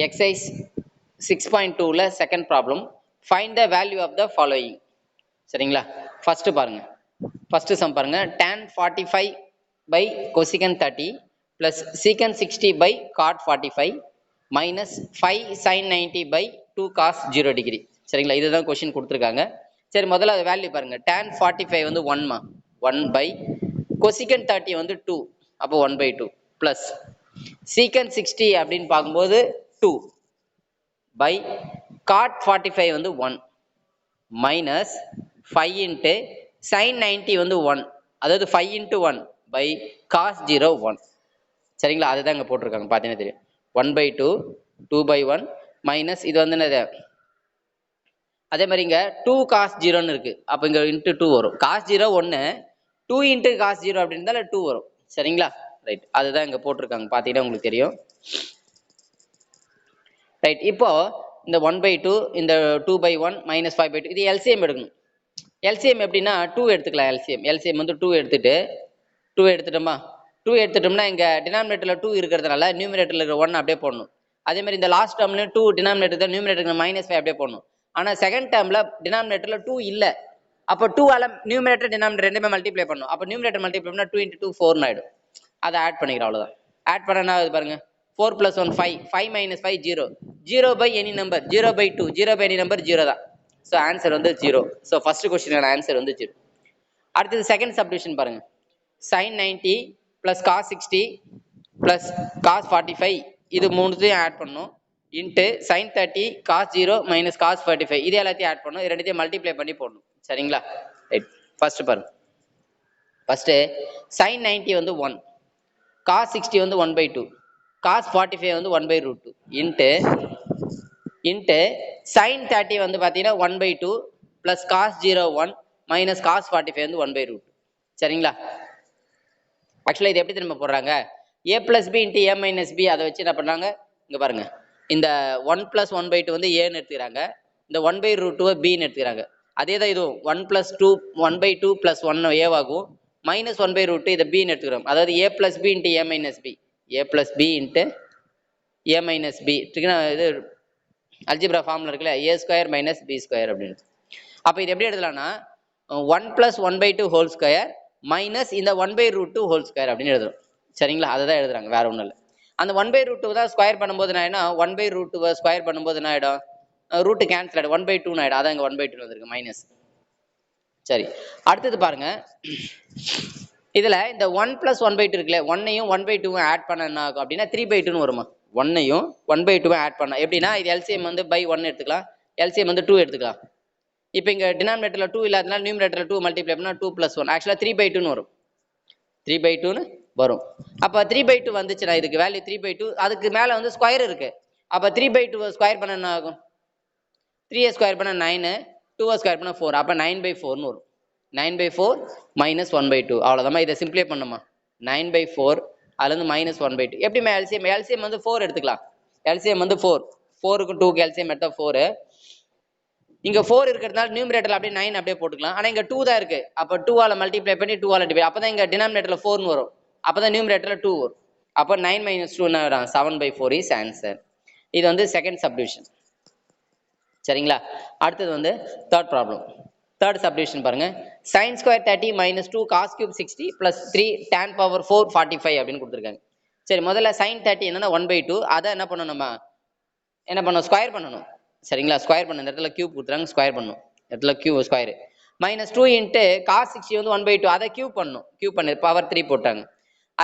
Exercise 6.2ல second problem. Find the value of the following. சரிங்களா? First பாருங்க. First sum பாருங்க. tan 45 by cosecant 30 plus secant 60 by cot 45 minus 5 sin 90 by 2 cos 0 degree. சரிங்களா? இதுதான் question கொடுத்துருக்காங்க. சரி, முதல்ல அது வேல்யூ பாருங்க. tan 45 வந்து 1 1 by cosecant 30 வந்து 2, அப்போ 1 by 2 plus secant 60 அப்படின்னு பார்க்கும்போது 2 by cot 45 வந்து 1 minus 5 into sin 90 வந்து 1, அதாவது 5 into 1 by cos 0 1. சரிங்களா? அதுதான் இங்க போட்டிருக்காங்க, பார்த்தீங்கன்னா தெரியும். 1 by 2 2 by 1 மைனஸ் இது வந்து என்னது, அதே மாதிரி இங்க 2 cos 0ன்னு இருக்கு, அப்ப இங்க இன்ட்டு 2 வரும். cos 0 1, 2 into cos 0 அப்படின்னு இருந்தாலும் 2 வரும். சரிங்களா? ரைட், அதுதான் இங்க போட்டிருக்காங்க, பார்த்தீங்கன்னா உங்களுக்கு தெரியும். ரைட், இப்போ இந்த 1 by 2 இந்த 2 by 1 minus 5 by 2 இது எல்சிஎம் எடுக்கணும். எல்சிஎம் எப்படின்னா 2 எடுத்துக்கலாம். எல்சிஎம் வந்து 2 எடுத்துட்டு 2 எடுத்துட்டோமா, 2 எடுத்துட்டோம்னா இங்க டினாமினேட்டர்ல 2 இருக்கிறதுனால நியூமினேட்டர்ல இருக்கிற 1 அப்படியே போடணும். அதே மாதிரி இந்த லாஸ்ட் டேர்ம்லயும் 2 டினாமினேட்டர் தான், நியூமினேட்டர் -5 அப்படியே போடணும். ஆனா செகண்ட் டேர்ம்ல டினாமினேட்டர்ல 2 இல்ல, அப்ப 2 ஆல நியூமினேட்டர் டினாமினேட்டர் ரெண்டுமே மல்டிப்ளை பண்ணணும். அப்ப நியூமினேட்டர் மல்டிப்ளை பண்ணா 2 into 2 4 ஆயிடும். அதை ஆட் பண்ணிக்கிறோம், அவ்வளவுதான். ஆட் பண்ணா பாருங்க, 4 plus 1 5, 5 minus 5 0, 0 by any number, 0 by 2, 0 by any number 0 தான். ஸோ ஆன்சர் வந்து 0. ஸோ ஃபர்ஸ்ட் கொஸ்டின் ஆன்சர் வந்து 0. அடுத்தது செகண்ட் சப்டிவிஷன் பாருங்க. sin 90 plus cos 60 plus cos 45 இது மூணுத்தையும் ஆட் பண்ணும். Into sin 30 cos 0 minus cos 45 இது எல்லாத்தையும் ஆட் பண்ணும். இது ரெண்டுத்தையும் மல்டிப்ளை பண்ணி போடணும். சரிங்களா? ரைட், ஃபர்ஸ்ட் பாருங்க. ஃபர்ஸ்ட் sin 90 வந்து 1, cos 60 வந்து 1 by 2, cos 45 வந்து 1 by root 2 இன்ட்டு sin 30 வந்து பார்த்தீங்கன்னா 1 by 2 plus cos 0 1 minus cos 45 வந்து 1 by root 2. சரிங்களா? ஆக்சுவலாக இது எப்படி திரும்ப போடுறாங்க, a plus b into a minus b, அதை வச்சு என்ன பண்ணுறாங்க, இங்கே பாருங்க, இந்த 1 plus 1 by 2 வந்து ஏன்னு எடுத்துக்கிறாங்க, இந்த 1 by root 2 பின்னு எடுத்துக்கிறாங்க. அதே தான் இதுவும் 1 plus 2 1 by 2 plus 1 ஏவாகும், minus 1 by root 2 இதை பின்னு எடுத்துக்கிறோம். அதாவது a plus b into a minus b, a plus b into a minus b. இது அல்ஜிப்ரா ஃபார்ம்ல இருக்குல்ல, a square minus b square அப்படின்னு. அப்போ இது எப்படி எழுதலாம்னா 1 plus 1 by 2 whole square minus இந்த 1 by root 2 ஹோல் ஸ்கொயர் அப்படின்னு எழுதுறோம். சரிங்களா? அதை தான் எழுதுறாங்க, வேற ஒன்றும் இல்லை. அந்த 1 by root 2 தான் ஸ்கொயர் பண்ணும்போது நான் என்ன, 1 by root 2 ஸ்கொயர் பண்ணும்போது என்ன ஆயிடும், ரூட் கேன்சல் ஆயிடும், 1 by 2 ஆயிடும். அதான் இங்க 1 by 2 வந்திருக்கு மைனஸ். சரி, அடுத்தது பாருங்க. இதுல இந்த 1 plus 1 by 2 இருக்குல்ல, 1ஐயும் 1 by 2 ஆட் பண்ண என்ன ஆகும் அப்படின்னா 3 by 2ன்னு வருமா. 1ஐயும் 1 by 2 ஆட் பண்ண எப்படின்னா, இது எல்சிஎம் வந்து by 1 எடுத்துக்கலாம், எல்சிஎம் வந்து 2 எடுத்துக்கலாம். இப்போ இங்க டினாமினேட்டர்ல 2 இல்லாதனால நியூமினேட்டர்ல 2 மல்டிப்ளை பண்ணா 2 plus 1, ஆக்சுவலா 3 by 2ன்னு வரும். 3 by 2ன்னு வரும். அப்ப 3 by 2 வந்துச்சுன்னா இதுக்கு வேல்யூ 3 by 2, அதுக்கு மேல வந்து ஸ்கொயர் இருக்கு. அப்ப 3 by 2 ஸ்கொயர் பண்ண என்ன ஆகும், 3 ஸ்கொயர் பண்ண 9, 2 ஸ்கொயர் பண்ண 4, அப்ப 9 by 4ன்னு வரும். 9 by 4 மைனஸ் 1 by 2, அவ்வளவுதான். இதை சிம்பிளை பண்ணுமா, 9 by 4 அதுல இருந்து மைனஸ் 1 by 2. எப்படிமா எல்சிஎம், எல்சிஎம் வந்து 4 எடுத்துக்கலாம். எல்சிஎம் வந்து 4, 4க்கு 2க்கு எல்சிஎம் எடுத்தா 4. இங்க 4 இருக்கிறதுனால நியூமரேட்டர்ல அப்படியே 9 அப்படியே போட்டுக்கலாம். ஆனா இங்க 2 தான் இருக்கு, அப்ப 2 ஆல மல்டிப்ளை பண்ணி 2 ஆல டிவைட், அப்பதான் இங்க டினாமினேட்டர்ல 4ன்னு வரும், அப்பதான் நியூமரேட்டர்ல 2 வரும். அப்ப 9 minus 2 என்ன வரும், 7 by 4 இஸ் ஆன்சர். இது வந்து செகண்ட் சப்டிவிஷன். சரிங்களா? அடுத்தது வந்து தேர்ட் ப்ராப்ளம். தேர்ட் சப்டிவிஷன் பாருங்க. sin square 30 minus 2 cos cube 60 plus 3 tan power 4 45 அப்படின்னு கொடுத்துருக்காங்க. சரி, முதல்ல sin 30 என்னன்னா 1 by 2, அதை என்ன பண்ணணும், நம்ம என்ன பண்ணணும், ஸ்கொயர் பண்ணணும். சரிங்களா? ஸ்கொயர் பண்ணணும், இந்த இடத்துல கியூப் கொடுத்துறாங்க, ஸ்கொயர் பண்ணணும், இடத்துல cube square. Minus 2 into cos 60 வந்து 1 by 2, அதை கியூப் பண்ணணும், கியூப் பண்ணு பவர் 3 போட்டாங்க.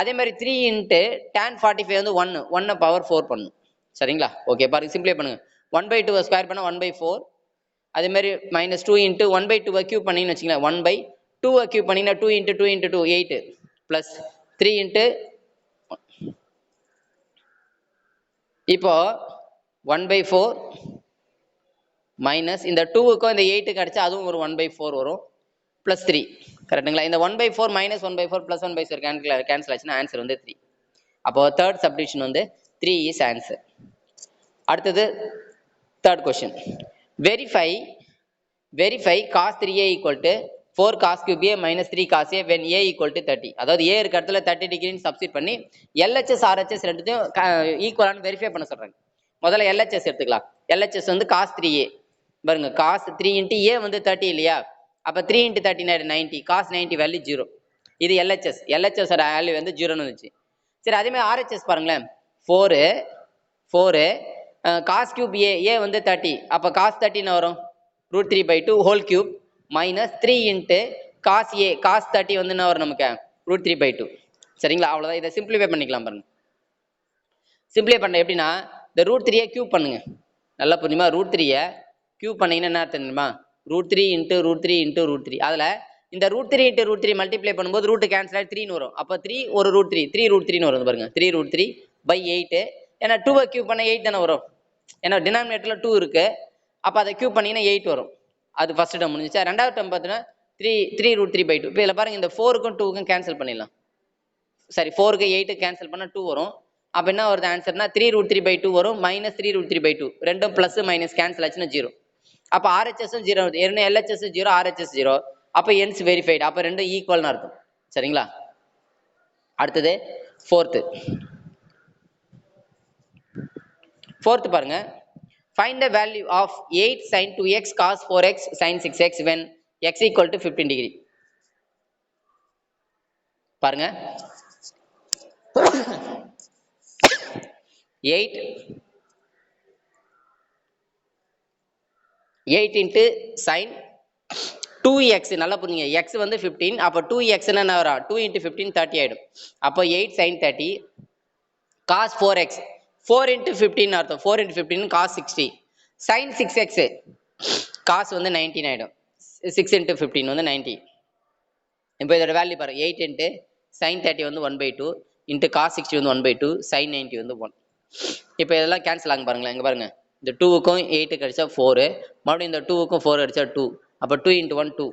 அதே மாதிரி 3 இன்ட்டு tan 45 வந்து 1 பவர் 4 பண்ணணும். சரிங்களா? ஓகே, பாருங்க, சிம்பிளை பண்ணுங்க. 1 by 2 ஸ்கொயர் பண்ண 1 by 4, அதே மாதிரி மைனஸ் 2 இன்ட்டு 1 by 2 கியூப் பண்ணிங்கன்னு வச்சுக்கலாம், 1 by 2 கியூப் பண்ணிங்கன்னா 2 இன்ட்டு 2 இன்ட்டு 2 8 பிளஸ் 3 இன்ட்டு, இப்போ 1 by 4 மைனஸ் இந்த 2க்கும் இந்த 8க்கு அடிச்சா அதுவும் ஒரு 1 by 4 வரும், பிளஸ் 3. கரெக்டுங்களா? இந்த 1 by 4 minus 1 by 4 plus 1 by 4 cancel ஆச்சுன்னா ஆன்சர் வந்து 3. அப்போ தேர்ட் சப்டிவிஷன் வந்து 3 இஸ் ஆன்சர். அடுத்தது third question. Verify cos 3a equal to 4 cos cube a minus 3 cos a when a equal to 30. அதாவது a இருக்க இடத்துல 30 டிகிரின்னு சப்ஸ்டிட் பண்ணி LHS RHS ரெண்டுத்தையும் ஈக்குவலான வெரிஃபை பண்ண சொல்றாங்க. முதல்ல LHS எடுத்துக்கலாம். LHS வந்து cos 3a பாருங்க, cos 3 into a வந்து 30 இல்லையா, அப்ப 3 into 30 90, cos 90 வேல்யூ 0. இது LHS. LHS ஓட வேல்யூ வந்து 0ன்னு வந்துச்சு. சரி, அதே மாதிரி RHS பாருங்களேன், 4 cos cube a வந்து 30, அப்ப cos 30 என்ன வரும், √3/2 whole cube minus 3 into cos a, cos 30 வந்து என்ன வரும் நமக்கு, √3/2. சரிங்களா, அவ்வளவுதான். இதை சிம்பிளிஃபை பண்ணிக்கலாம் பாருங்க. சிம்பிளிஃபை பண்ண எப்படின்னா, இந்த √3 கியூப் பண்ணுங்க, நல்லா புரியுமா, √3 கியூப் பண்ணீங்கன்னா என்ன தெரியுமா, √3 into √3 into √3. அதுல இந்த √3 into √3 மல்டிப்ளை பண்ணும்போது ரூட் கேன்சல் ஆகி 3 வரும். அப்ப 3 ஒரு √3 3√3 வரும் பாருங்க, 3√3/8. ஏன்னா 2 கியூப் பண்ண 8 தானே வரும், ஏன்னா டினாமினேட்டர்ல 2 இருக்கு, அப்ப அதை கியூப் பண்ணீங்கன்னா 8 வரும். அது ஃபர்ஸ்ட் டேர்ம் முடிஞ்சிச்சா. ரெண்டாவது டேர்ம் பார்த்தீங்கன்னா 3√3/2. இப்போ இதில் பாருங்க, இந்த 4க்கும் 2க்கும் கேன்சல் பண்ணிடலாம். சரி, 4க்கு 8 கேன்சல் பண்ணா 2 வரும். அப்ப என்ன வருது ஆன்சர்னா 3√3/2 வரும், மைனஸ் 3√3/2. ரெண்டும் பிளஸ் மைனஸ் கேன்சல் ஆச்சுன்னா 0. அப்ப RHS-ம் 0 வருது, ஏன்னா LHS 0, RHS 0. அப்ப என்ஸ் வெரிஃபைடு, அப்ப ரெண்டும் ஈக்குவல்னு அர்த்தம். சரிங்களா, அடுத்தது ஃபோர்த் பாருங்க. Find the value of 8 sin 2x cos 4x sin 6x when x equal to 15 degree. பாருங்க, 8 into sin 2x, நல்லா புரியுங்க, x வந்து 15, அப்ப 2x என்ன வரும், 2 into 15 30 ஆயிடும். அப்போ 8 sin 30 cos 4x, 4 into 15 அர்த்தம், 4 into 15 cos 60, sin 6x cos வந்து 19 ஆயிடும், 6 into 15 வந்து 90. இப்போ இதோட வேல்யூ பாருங்க, 8 into sin 30 வந்து 1/2 into cos 60 வந்து 1/2, sin 90 வந்து 1. இப்போ இதெல்லாம் கேன்சல் ஆகும் பாருங்களேன், இங்க பாருங்க, இந்த 2க்கும் 8 கழிச்சா 4, மறுபடியும் இந்த 2க்கும் 4 அடிச்சா 2, அப்ப 2 into 1 2,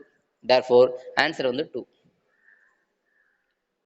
therefore ஆன்சர் வந்து 2.